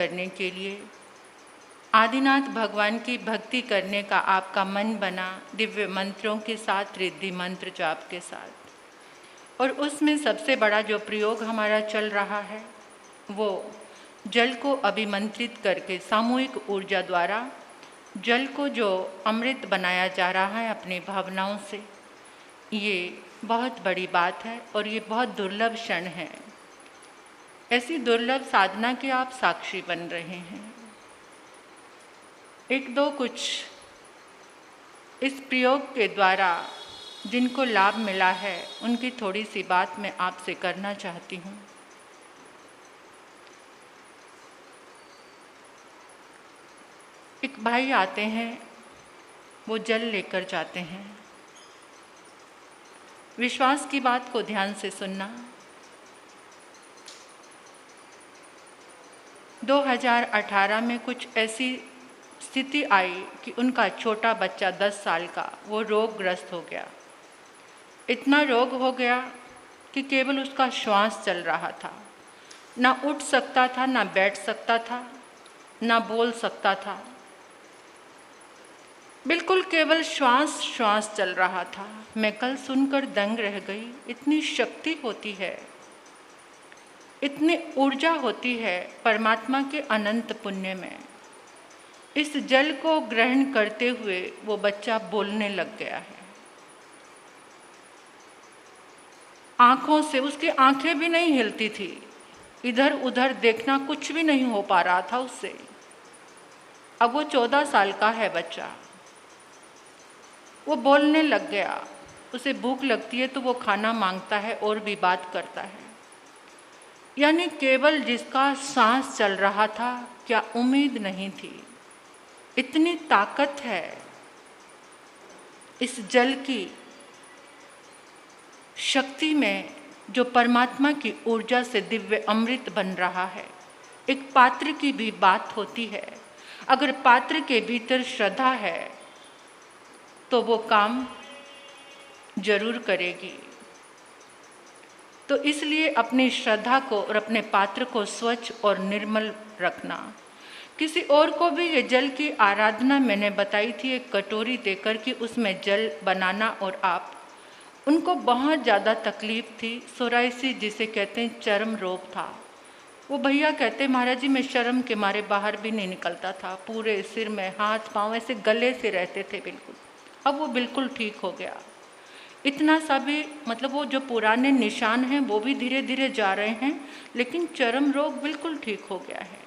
करने के लिए आदिनाथ भगवान की भक्ति करने का आपका मन बना दिव्य मंत्रों के साथ, रिद्धि मंत्र जाप के साथ। और उसमें सबसे बड़ा जो प्रयोग हमारा चल रहा है वो जल को अभिमंत्रित करके सामूहिक ऊर्जा द्वारा जल को जो अमृत बनाया जा रहा है अपनी भावनाओं से, ये बहुत बड़ी बात है और ये बहुत दुर्लभ क्षण है। ऐसी दुर्लभ साधना के आप साक्षी बन रहे हैं। एक दो कुछ इस प्रयोग के द्वारा जिनको लाभ मिला है उनकी थोड़ी सी बात मैं आपसे करना चाहती हूँ। एक भाई आते हैं, वो जल लेकर जाते हैं। विश्वास की बात को ध्यान से सुनना। 2018 में कुछ ऐसी स्थिति आई कि उनका छोटा बच्चा 10 साल का वो रोगग्रस्त हो गया। इतना रोग हो गया कि केवल उसका श्वास चल रहा था, ना उठ सकता था, ना बैठ सकता था, ना बोल सकता था। बिल्कुल केवल श्वास श्वास चल रहा था। मैं कल सुनकर दंग रह गई। इतनी शक्ति होती है, इतनी ऊर्जा होती है परमात्मा के अनंत पुण्य में। इस जल को ग्रहण करते हुए वो बच्चा बोलने लग गया है। आंखों से उसकी आंखें भी नहीं हिलती थी, इधर उधर देखना कुछ भी नहीं हो पा रहा था उससे। अब वो 14 साल का है बच्चा। वो बोलने लग गया। उसे भूख लगती है तो वो खाना मांगता है और भी बात करता है। यानी केवल जिसका सांस चल रहा था, क्या उम्मीद नहीं थी। इतनी ताकत है इस जल की शक्ति में, जो परमात्मा की ऊर्जा से दिव्य अमृत बन रहा है। एक पात्र की भी बात होती है। अगर पात्र के भीतर श्रद्धा है तो वो काम जरूर करेगी। तो इसलिए अपनी श्रद्धा को और अपने पात्र को स्वच्छ और निर्मल रखना। किसी और को भी ये जल की आराधना मैंने बताई थी, एक कटोरी देकर कि उसमें जल बनाना, और आप उनको बहुत ज़्यादा तकलीफ थी। सोराइसिस जिसे कहते हैं, चर्म रोग था। वो भैया कहते महाराज जी मैं शर्म के मारे बाहर भी नहीं निकलता था, पूरे सिर में हाथ पाँव ऐसे गले से रहते थे बिल्कुल। अब वो बिल्कुल ठीक हो गया। इतना सा भी मतलब वो जो पुराने निशान हैं वो भी धीरे धीरे जा रहे हैं, लेकिन चर्म रोग बिल्कुल ठीक हो गया है।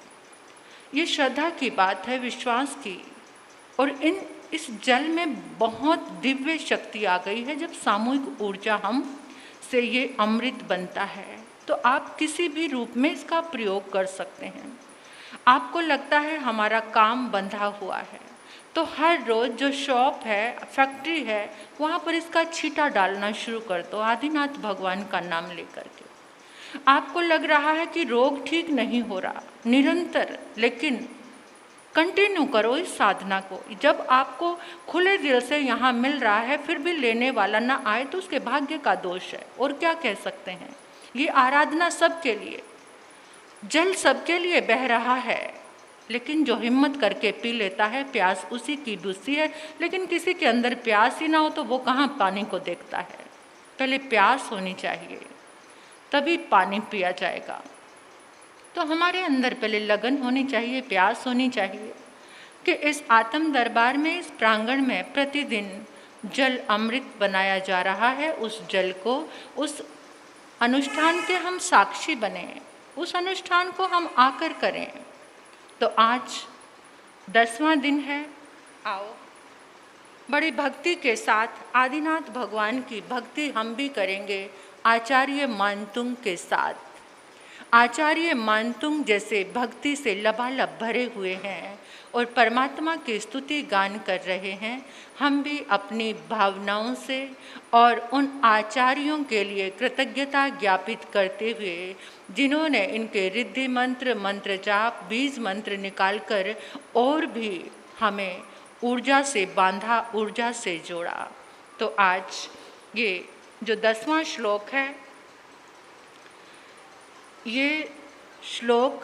ये श्रद्धा की बात है, विश्वास की। और इस जल में बहुत दिव्य शक्ति आ गई है। जब सामूहिक ऊर्जा हम से ये अमृत बनता है तो आप किसी भी रूप में इसका प्रयोग कर सकते हैं। आपको लगता है हमारा काम बंधा हुआ है, तो हर रोज़ जो शॉप है, फैक्ट्री है, वहाँ पर इसका छींटा डालना शुरू कर दो आदिनाथ भगवान का नाम लेकर के। आपको लग रहा है कि रोग ठीक नहीं हो रहा, निरंतर, लेकिन कंटिन्यू करो इस साधना को। जब आपको खुले दिल से यहाँ मिल रहा है फिर भी लेने वाला ना आए तो उसके भाग्य का दोष है। और क्या कह सकते हैं। ये आराधना सबके लिए, जल सबके लिए बह रहा है, लेकिन जो हिम्मत करके पी लेता है, प्यास उसी की बुझती है। लेकिन किसी के अंदर प्यास ही ना हो तो वो कहाँ पानी को देखता है। पहले प्यास होनी चाहिए, तभी पानी पिया जाएगा। तो हमारे अंदर पहले लगन होनी चाहिए, प्यास होनी चाहिए कि इस आत्म दरबार में, इस प्रांगण में प्रतिदिन जल अमृत बनाया जा रहा है। उस जल को, उस अनुष्ठान के हम साक्षी बने, उस अनुष्ठान को हम आकर करें। तो आज 10वां दिन है। आओ बड़ी भक्ति के साथ आदिनाथ भगवान की भक्ति हम भी करेंगे आचार्य मानतुंग के साथ। आचार्य मानतुंग जैसे भक्ति से लबालब भरे हुए हैं और परमात्मा की स्तुति गान कर रहे हैं। हम भी अपनी भावनाओं से और उन आचार्यों के लिए कृतज्ञता ज्ञापित करते हुए जिन्होंने इनके रिद्धि मंत्र, मंत्र जाप, बीज मंत्र निकालकर और भी हमें ऊर्जा से बांधा, ऊर्जा से जोड़ा। तो आज ये जो 10वां श्लोक है, ये श्लोक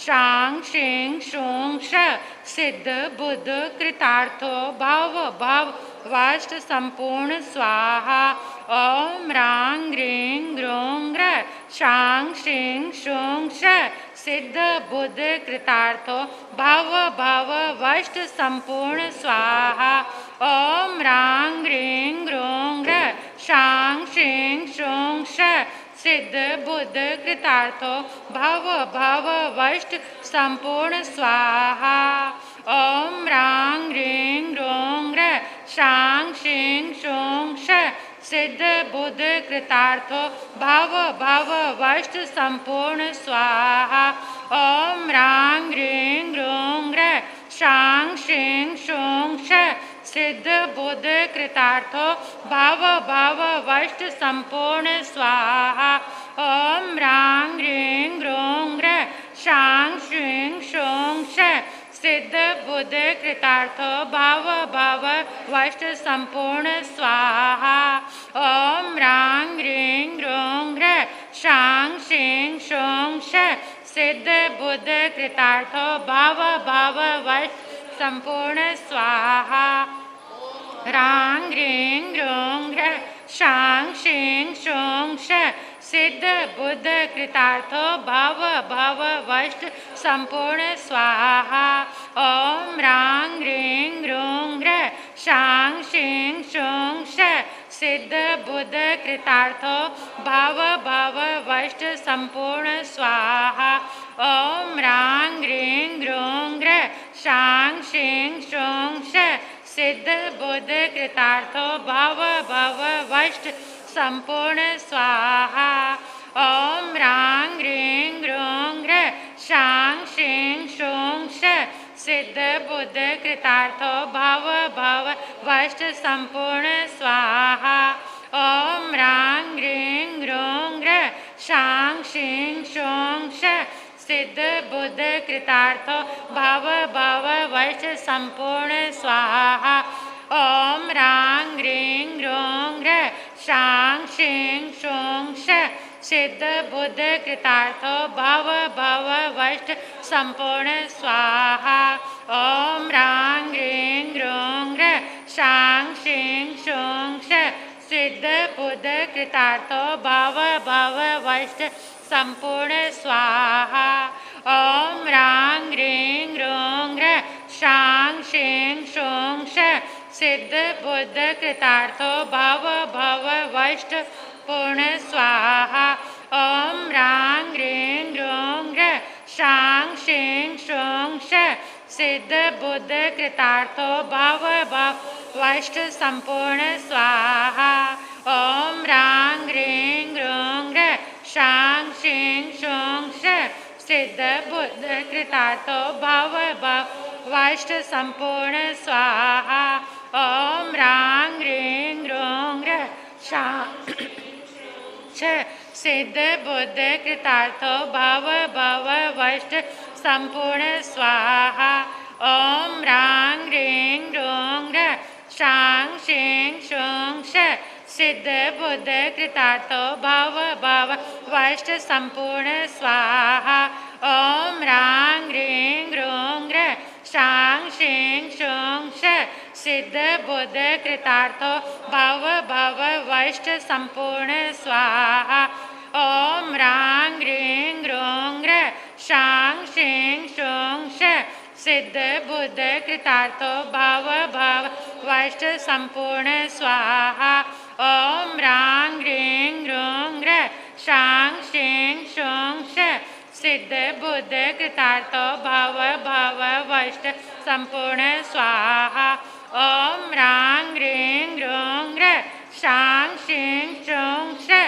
शांग शेंग शोंग श सिद्ध बुद्ध कृतार्थो भव भव वाष्ट संपूर्ण स्वाहा। ओम रांग ह्रीं ग्रों ग्र शांग शेंग शोंग श सिद्ध बुद्ध कृतार्थो भव भव वाष्ट संपूर्ण स्वाहा। ओम रांग ह्रीं ग्रों ग्र शांग शेंग शोंग श सिद्ध बुद्ध कृतार्थो भव भव वाष्ट संपूर्ण स्वाहा। ओम रांग ह्रीं ग्रों ग्र शांग शेंग शोंग श सिद्ध बुद्ध कृतार्थो भव भव वाष्ट संपूर्ण स्वाहा। ओम रांग ह्रीं ग्रों ग्र शांग शेंग शोंग श सिद्ध बुद्ध कृतार्थो भव भव वाष्ट संपूर्ण स्वाहा। ओम रांग ह्रीं ग्रों ग्र शांग शेंग शोंग श सिद्ध बुद्ध कृतार्थो भव भव वाष्ट संपूर्ण स्वाहा। ओम रांग ह्रीं ग्रों ग्र शांग शेंग शोंग श सिद्ध बुद्ध कृतार्थो भव भव वाष्ट संपूर्ण स्वाहा। रांग ह्रीं ग्रों ग्र शांग शेंग शोंग श सिद्ध बुद्ध कृतार्थो भव भव वाष्ट संपूर्ण स्वाहा। ओम रांग ह्रीं ग्रों ग्र शांग शेंग शोंग श सिद्ध बुद्ध कृतार्थो भव भव वाष्ट संपूर्ण स्वाहा। ओम रांग ह्रीं ग्रों ग्र शांग शेंग शोंग श सिद्ध बुद्ध कृतार्थो भव भव वाष्ट संपूर्ण स्वाहा। ओम रांग ह्रीं ग्रों ग्र शांग शेंग शोंग श सिद्ध बुद्ध कृतार्थो भव भव वाष्ट संपूर्ण स्वाहा। ओम रांग ह्रीं ग्रों ग्र शांग शेंग शोंग श सिद्ध बुद्ध कृतार्थो भव भव वाष्ट संपूर्ण स्वाहा। ओम रांग ह्रीं ग्रों ग्र शांग शेंग शोंग श सिद्ध बुद्ध कृतार्थो भव भव वाष्ट संपूर्ण स्वाहा। ओम रांग ह्रीं ग्रों ग्र शांग शेंग शोंग श सिद्ध बुद्ध कृतार्थो भव भव वाष्ट संपूर्ण स्वाहा। ओम रांग ह्रीं ग्रों ग्र शांग शेंग शोंग श सिद्ध बुद्ध कृतार्थो भव भव वाष्ट पूर्ण स्वाहा। ओम रांग ह्रीं ग्रों ग्र शांग शेंग शोंग श सिद्ध बुद्ध कृतार्थो भव भव वाष्ट संपूर्ण स्वाहा। ओम रांग ह्रीं ग्रों ग्र शांग शेंग शोंग श सिद्ध बुद्ध कृतार्थो भव भव वाष्ट संपूर्ण स्वाहा। ओम रांग ह्रीं ग्रों ग्र शांग श सिद्ध बुद्ध कृतार्थो भव भव वाष्ट संपूर्ण स्वाहा। ओम रांग ह्रीं ग्रों ग्र शांग शेंग शोंग श सिद्ध बुद्ध कृतार्थो भव भव वाष्ट संपूर्ण स्वाहा। ओम रांग ह्रीं ग्रों ग्र शांग शेंग शोंग श सिद्ध बुद्ध कृतार्थो भव भव वाष्ट संपूर्ण स्वाहा। ओम रांग ह्रीं ग्रों ग्र शांग शेंग शोंग श सिद्ध बुद्ध कृतार्थो भव भव वाष्ट संपूर्ण स्वाहा। ओम रांग ह्रीं ग्रों ग्र शांग शेंग शोंग श सिद्ध बुद्ध कृतार्थो भव भव वाष्ट संपूर्ण स्वाहा। ओम रांग ह्रीं ग्रों ग्र शांग शेंग शोंग श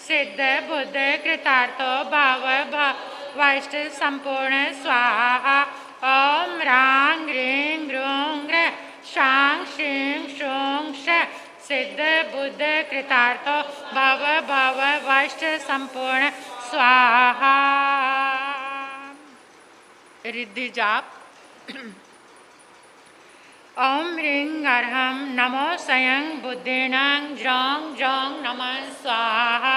सिद्ध बुद्ध कृतार्थो भव भव वाष्ट संपूर्ण स्वाहा। ओम रांग ह्रीं ग्रों ग्र शांग शेंग शोंग श सिद्ध बुद्ध कृतार्थो भव भव वाष्ट संपूर्ण स्वाहा। रिद्धि जाप। ओम ह्रीं अर्हं नमो स्वयं बुद्धिनं ज्रौं ज्रौं नमः स्वाहा।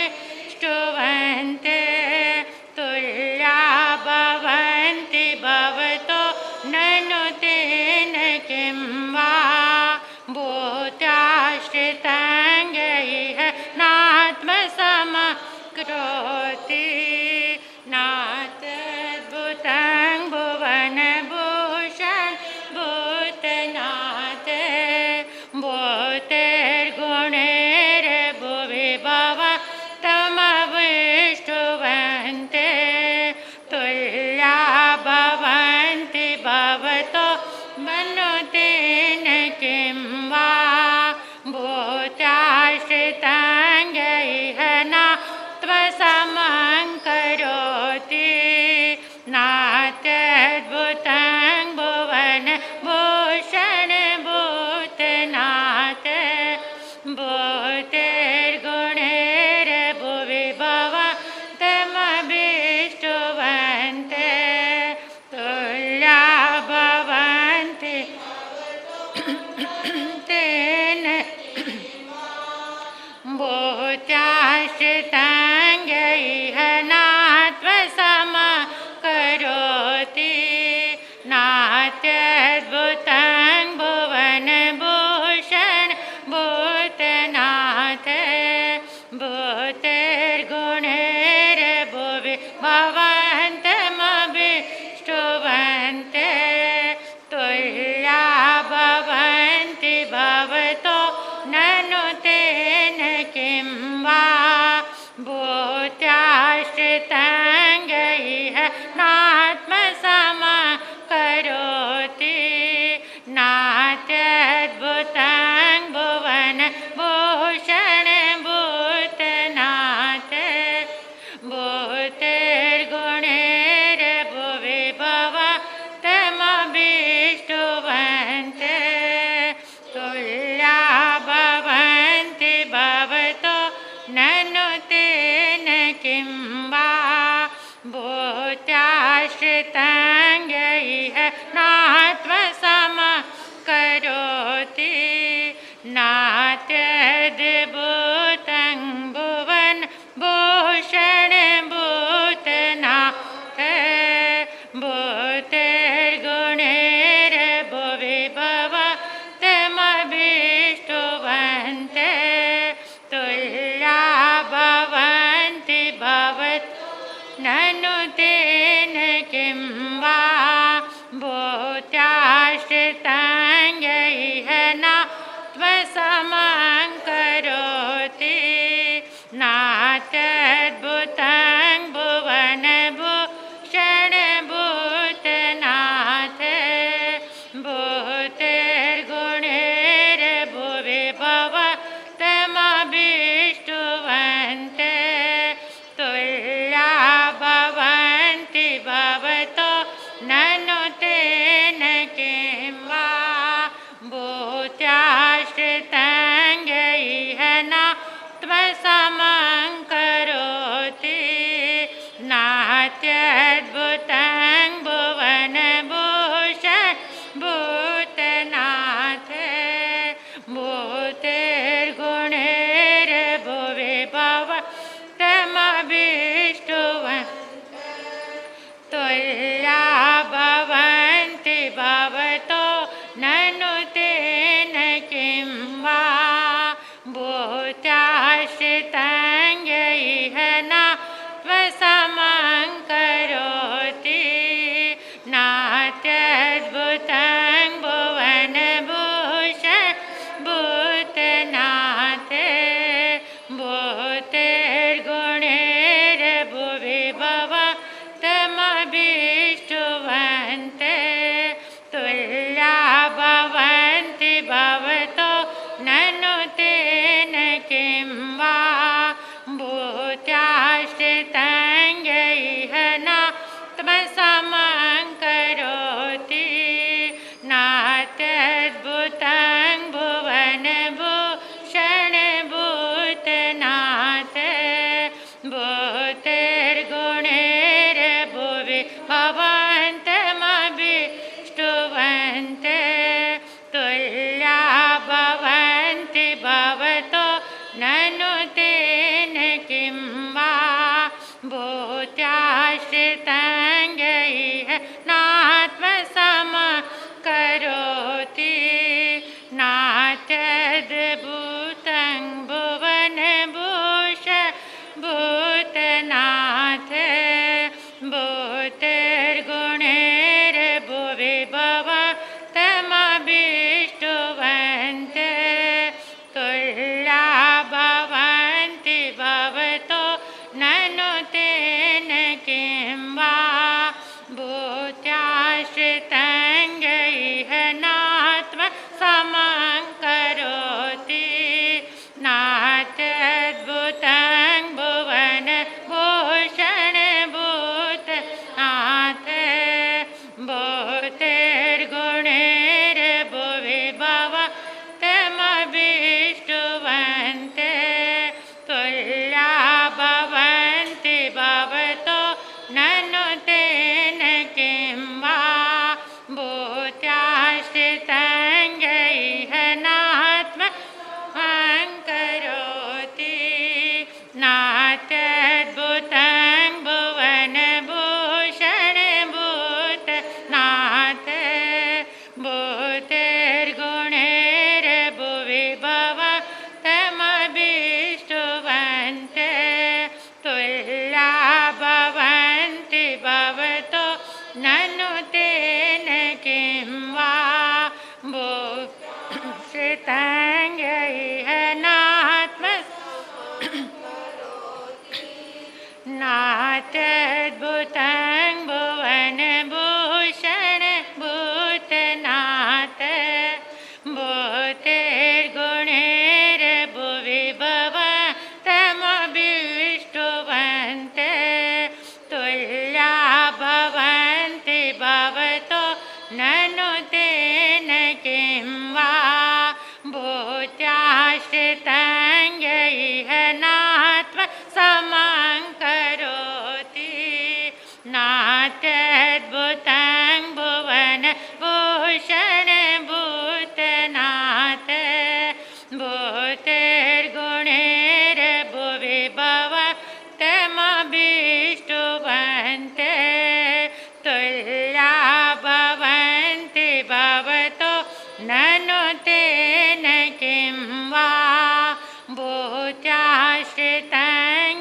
किं वा भूत्याश्रितं यैः नात्मसमं करोति नात्यद्भुतं भुवनभूषणं भूतनाथ भूतेर्गुणैर्भुवि भवतमविष्टुवन्ते तुल्या भवन्ति भवतो मनुतेन किं वा भूत्याश्रितं यैः नात्मसमं करोति नात्यद्भुतं भुवनभूषणं भूतनाथ भूतेर्गुणैर्भुवि भवतमभीष्टुवन्ते तुल्या भवन्ति तेन भूत्याश्रितं यैः नात्मसमं करोति नात्यद्भुतं भुवनभूषणं भूतनाथ भूतेर्गुणैर्भुवि भवन्तमभीष्टुवन्ते तुल्या भवन्ति भवतो ननु तेन किं वा भूत्याश्रितं यैः नात्मसमं करोति नात्यद्भुतं भुवनभूषणं भूतनाथ भूतेर्गुणैर्भुवि भवतमभीष्टुवन्ते तुल्या भवन्ति भवतो ननु तेन किं वा भूत्याश्रितं यैः नात्मसमं करोति नात्यद्भुतं भुवनभूषणं भूतनाथ भूतेर्गुणैर्भुवि भवतमभीष्टुवन्ते तुल्या भवन्ति भवतो ननु तेन किं वा भूत्याश्रितं यैः नात्मसमं करोति नात्यद्भुतं भुवनभूषणं भूतनाथ भूतेर्गुणैर्भुवि भवतमभीष्टुवन्ते तुल्या भवन्ति भवतो ननु तेन किं वा भूत्याश्रितं यैः नात्मसमं करोति नात्यद्भुतं भुवनभूषणं भूतनाथ भूतेर्गुणैर्भुवि भवतमभीष्टुवन्ते तुल्या भवन्ति भवतो ननु तेन किं वा भूत्याश्रितं यैः नात्मसमं करोति नात्यद्भुतं भुवनभूषणं भूतनाथ भूतेर्गुणैर्भुवि भवतमभीष्टुवन्ते तुल्या भवन्ति भवतो ननु तेन किं वा भूत्याश्रितं यैः नात्मसमं करोति नात्यद्भुतं भुवनभूषणं भूतनाथ भूतेर्गुणैर्भुवि भवन्तमभीष्टुवन्ते तुल्या भवन्ति भवतो ननु तेन किं वा भूत्याश्रितं यैः नात्मसमं करोति भूत्याश्रितं यैह नात्मं करोति नात्यद्भुतं भुवनभूषणभूतनाथ भूतिर्गुणैर्भुवि भवतमभीष्टवन्ते तुल्या भवन्ति भवतो ननु तेन किं वा भूषितं यैह नात्यद्भुतं भुवनभूषणभूतनाथ भूतिर्गुणैर्भुवि भवतमभीष्टवन्ते तुल्या भवन्ति भवतो ननु तेन किं वा भूत्याश्रितं यैह नात्मसमं करोति नात्यद्भुतं भुवनभूषणभूतनाथ भूतिर्गुणैर्भुवि भवतमभीष्टवन्ते तुल्या भवन्ति भवतो ननु तेन किं वा भूत्याश्रितं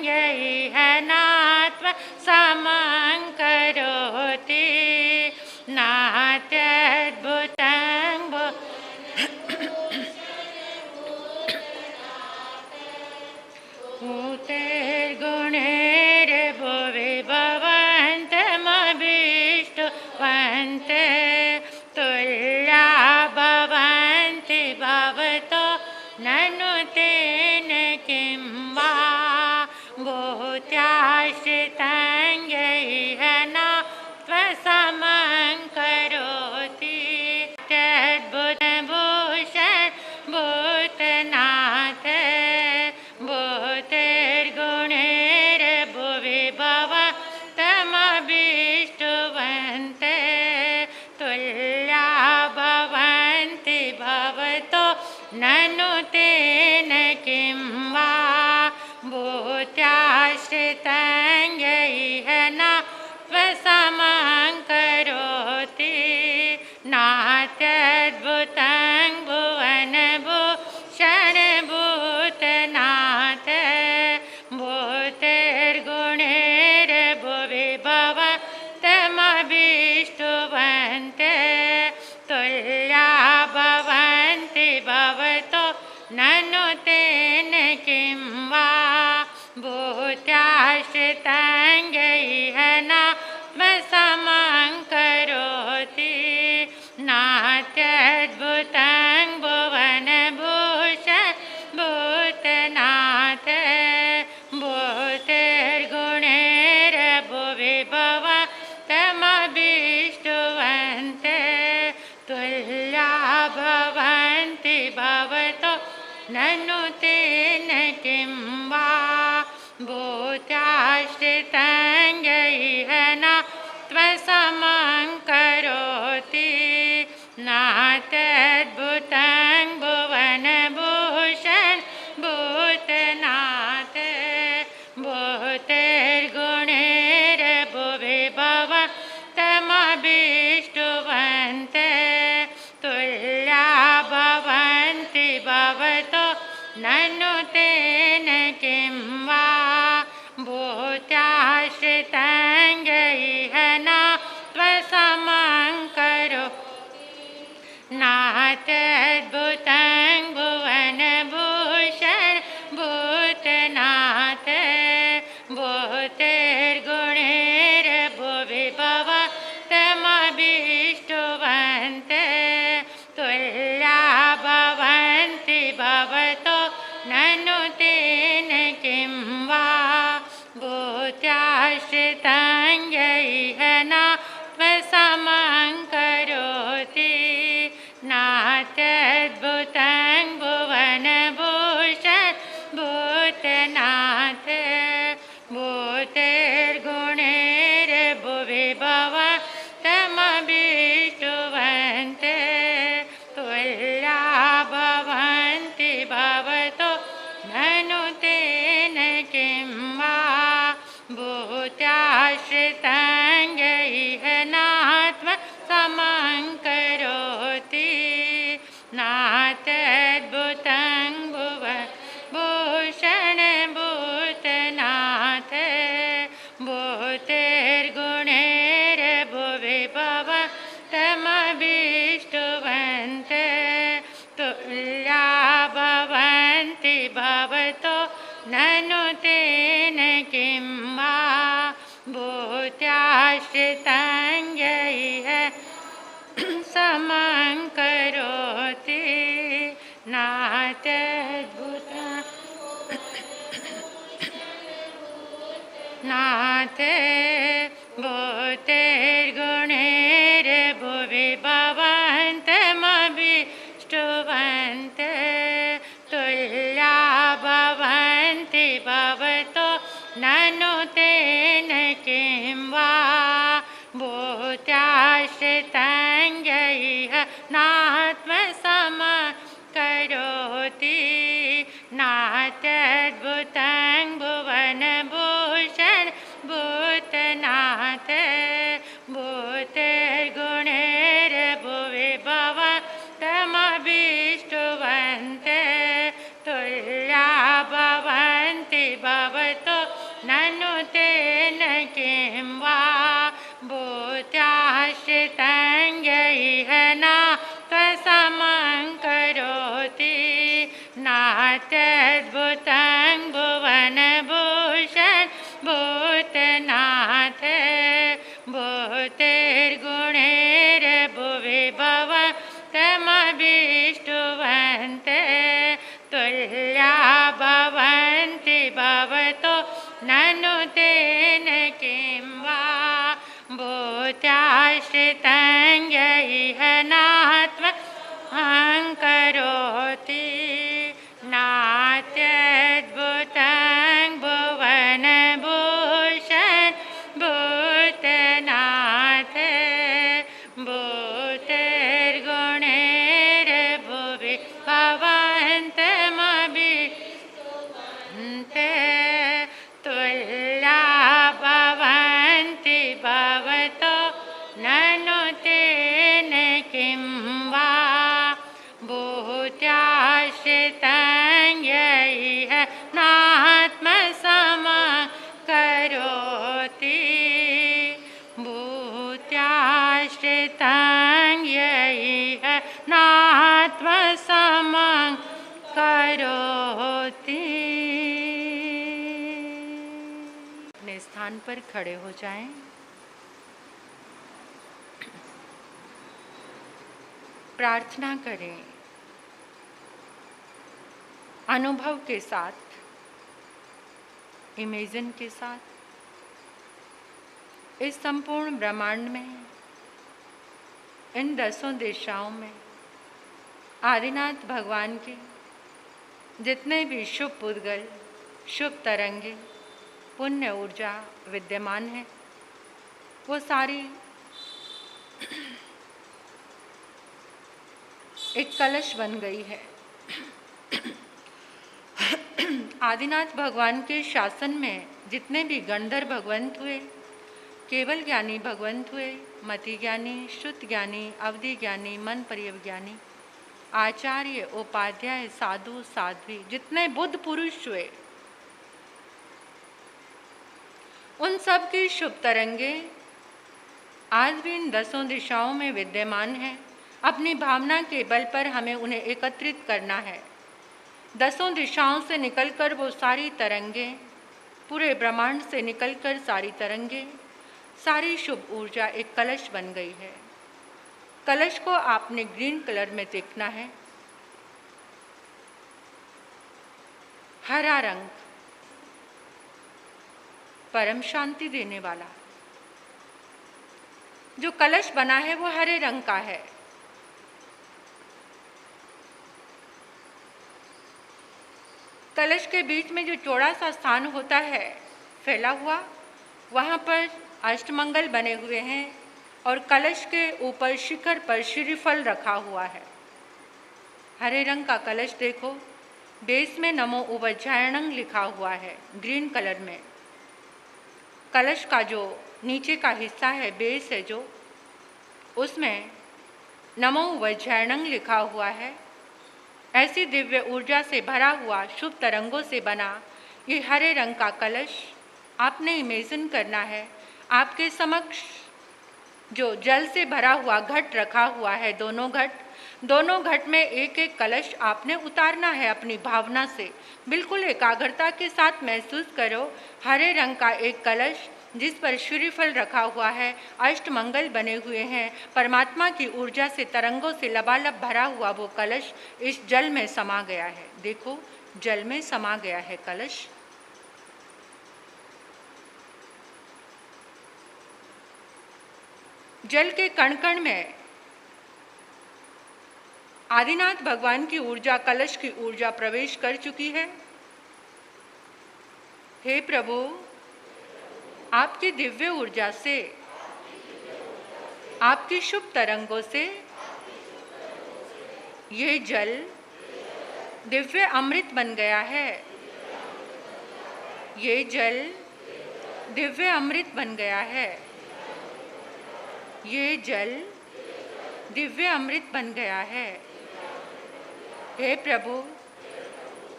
यैह नात्मसमं करोति नात्यद्भुतं भूतिर्गुणैर्भुवि भवन्तमभीष्टवन्ते तुल्या भवन्ति भवतो ननु तेन किं वा भूत्याश्रितं यैह नात्मसमं करोति नात्यद्भुतभूषणभूतनाथ भूतिर्गुणैर्भुवि भवतमभीष्टवन्ते तुल्या भवन्ति भवतो ननु तेन किं वा भूत्याश्रितं यैह नात्मसमं करोति नात्यद्भुतं भुवनभूषणभूतनाथ भूतिर्गुणैर्भुवि भवतमभीष्टवन्ते तुल्या भवन्ति भवतो ननु तेन किं वा भूत्याश्रितं यैह नात्मसमं करोति नात्यद्भुतं भुवनभूषणभूतनाथ भूतिर्गुणैर्भुवि भवतमभीष्टवन्ते तुल्या भवन्ति भवतो ननु तेन किं वा भूत्याश्रितं यैह नात्मसमं करोति नात्यद्भुतं भुवनभूषणभूतनाथ भूतिर्गुणैर्भुवि भवतमभीष्टवन्ते तुल्या भवन्ति भवतो ननु तेन किं वा भूत्याश्रितं नाथद्भुतं भुवनभूषण भूतनाथ भूतेर्गुणैर्भुवि भवन्तमभीष्टवन्त तुल्या भवन्ति भवतो ननु तेन किं वा भूत्याश्रितं यैः समं करोति नाथद्भुतं नाथ भूतेर्गुणैर्भुवि भवन्तमभीष्टवन्त तुल्या भवन्ति भवतो ननु तेन किं वा भूत्याश्रितं यैः नात्मसमं करोति नाथद्भुतं भुवनभूषण भूतनाथ भूतेर्गुणैर्भुवि भवन्तमभीष्टवन्त तुल्या भवन्ति भवतो ननु तेन किं वा भूत्याश्रितं यैः नात्मसमं करोति नाथद्भुतं भुवनभूषण भूतनाथ भूतेर्गुणैर्भुवि भवन्तमभीष्टवन्त तुल्या भवन्ति भवतो ननु तेन किं वा भूत्याश्रितं यैः नात्मसमं करोति नाथद्भुतं भुवनभूषण भूतनाथ भूतेर्गुणैर्भुवि भवन्तमभीष्टवन्त तुल्या भवन्ति भवतो ननु तेन किं वा भूत्याश्रितं यैः नात्मसमं करोति भूत्याश्रितं यैः नात्मसमं करोति। अपने स्थान पर खड़े हो जाएं। प्रार्थना करें अनुभव के साथ, इमेजिन के साथ। इस संपूर्ण ब्रह्मांड में, इन 10 दिशाओं में आदिनाथ भगवान के जितने भी शुभ पुद्गल, शुभ तरंगे, पुण्य ऊर्जा विद्यमान है, वो सारी एक कलश बन गई है। आदिनाथ भगवान के शासन में जितने भी गंधर्व भगवंत हुए, केवल ज्ञानी भगवंत हुए, मति ज्ञानी, शुद्ध ज्ञानी, अवधि ज्ञानी, मन परिज्ञानी, आचार्य, उपाध्याय, साधु, साध्वी, जितने बुद्ध पुरुष हुए, उन सब की शुभ तरंगे आज भी इन 10 दिशाओं में विद्यमान है। अपनी भावना के बल पर हमें उन्हें एकत्रित करना है। 10 दिशाओं से निकलकर वो सारी तरंगे, पूरे ब्रह्मांड से निकलकर सारी तरंगे, सारी शुभ ऊर्जा एक कलश बन गई है। कलश को आपने ग्रीन कलर में देखना है। हरा रंग परम शांति देने वाला जो कलश बना है वो हरे रंग का है। कलश के बीच में जो चौड़ा सा स्थान होता है फैला हुआ, वहाँ पर अष्टमंगल बने हुए हैं और कलश के ऊपर शिखर पर श्रीफल रखा हुआ है। हरे रंग का कलश देखो, बेस में नमो उवज्जायणं लिखा हुआ है ग्रीन कलर में। कलश का जो नीचे का हिस्सा है, बेस है जो, उसमें नमो उवज्जायणं लिखा हुआ है। ऐसी दिव्य ऊर्जा से भरा हुआ शुभ तरंगों से बना ये हरे रंग का कलश आपने इमेजिन करना है। आपके समक्ष जो जल से भरा हुआ घट रखा हुआ है, दोनों घट में एक एक कलश आपने उतारना है अपनी भावना से। बिल्कुल एकाग्रता के साथ महसूस करो हरे रंग का एक कलश जिस पर श्रीफल रखा हुआ है, अष्टमंगल बने हुए हैं। परमात्मा की ऊर्जा से तरंगों से लबालब भरा हुआ वो कलश इस जल में समा गया है। देखो, जल में समा गया है कलश। जल के कण कण में आदिनाथ भगवान की ऊर्जा, कलश की ऊर्जा प्रवेश कर चुकी है। हे प्रभु, आपकी दिव्य ऊर्जा से, आपकी शुभ तरंगों से ये जल दिव्य अमृत बन गया है। ये जल दिव्य अमृत बन गया है। ये जल दिव्य अमृत बन गया है। हे प्रभु,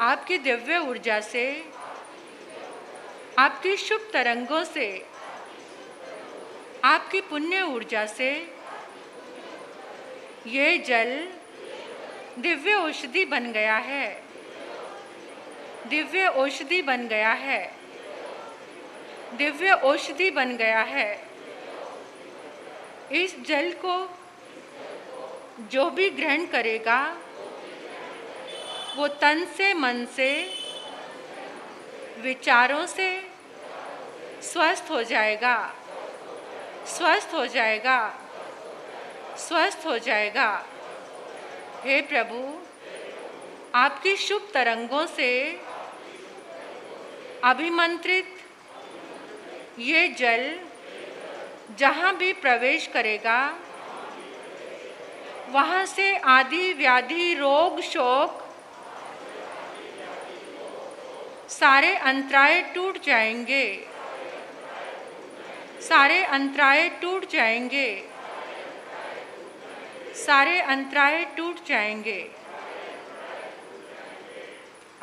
आपकी दिव्य ऊर्जा से, आपकी शुभ तरंगों से, आपकी पुण्य ऊर्जा से ये जल दिव्य औषधि बन गया है। दिव्य औषधि बन गया है। दिव्य औषधि बन गया है। इस जल को जो भी ग्रहण करेगा वो तन से, मन से, विचारों से स्वस्थ हो जाएगा, स्वस्थ हो जाएगा, स्वस्थ हो जाएगा। हे प्रभु, आपकी शुभ तरंगों से अभिमंत्रित ये जल जहाँ भी प्रवेश करेगा वहाँ से आदि व्याधि रोग शोक सारे अंतराय टूट जाएंगे, सारे अंतराय टूट जाएंगे, सारे अंतराय टूट जाएंगे।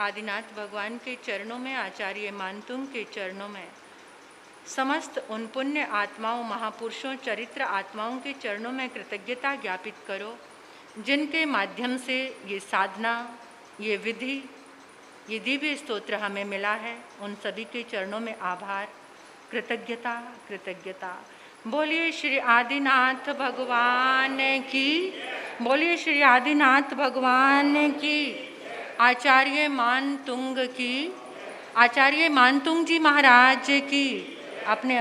आदिनाथ भगवान के चरणों में, आचार्य मानतुंग के चरणों में, समस्त उन पुण्य आत्माओं, महापुरुषों, चरित्र आत्माओं के चरणों में कृतज्ञता ज्ञापित करो जिनके माध्यम से ये साधना, ये विधि, ये दिव्य स्तोत्र हमें मिला है। उन सभी के चरणों में आभार, कृतज्ञता, कृतज्ञता। बोलिए श्री आदिनाथ भगवान की, बोलिए श्री आदिनाथ भगवान की। आचार्य मानतुंग की, आचार्य मानतुंग जी महाराज की। अपने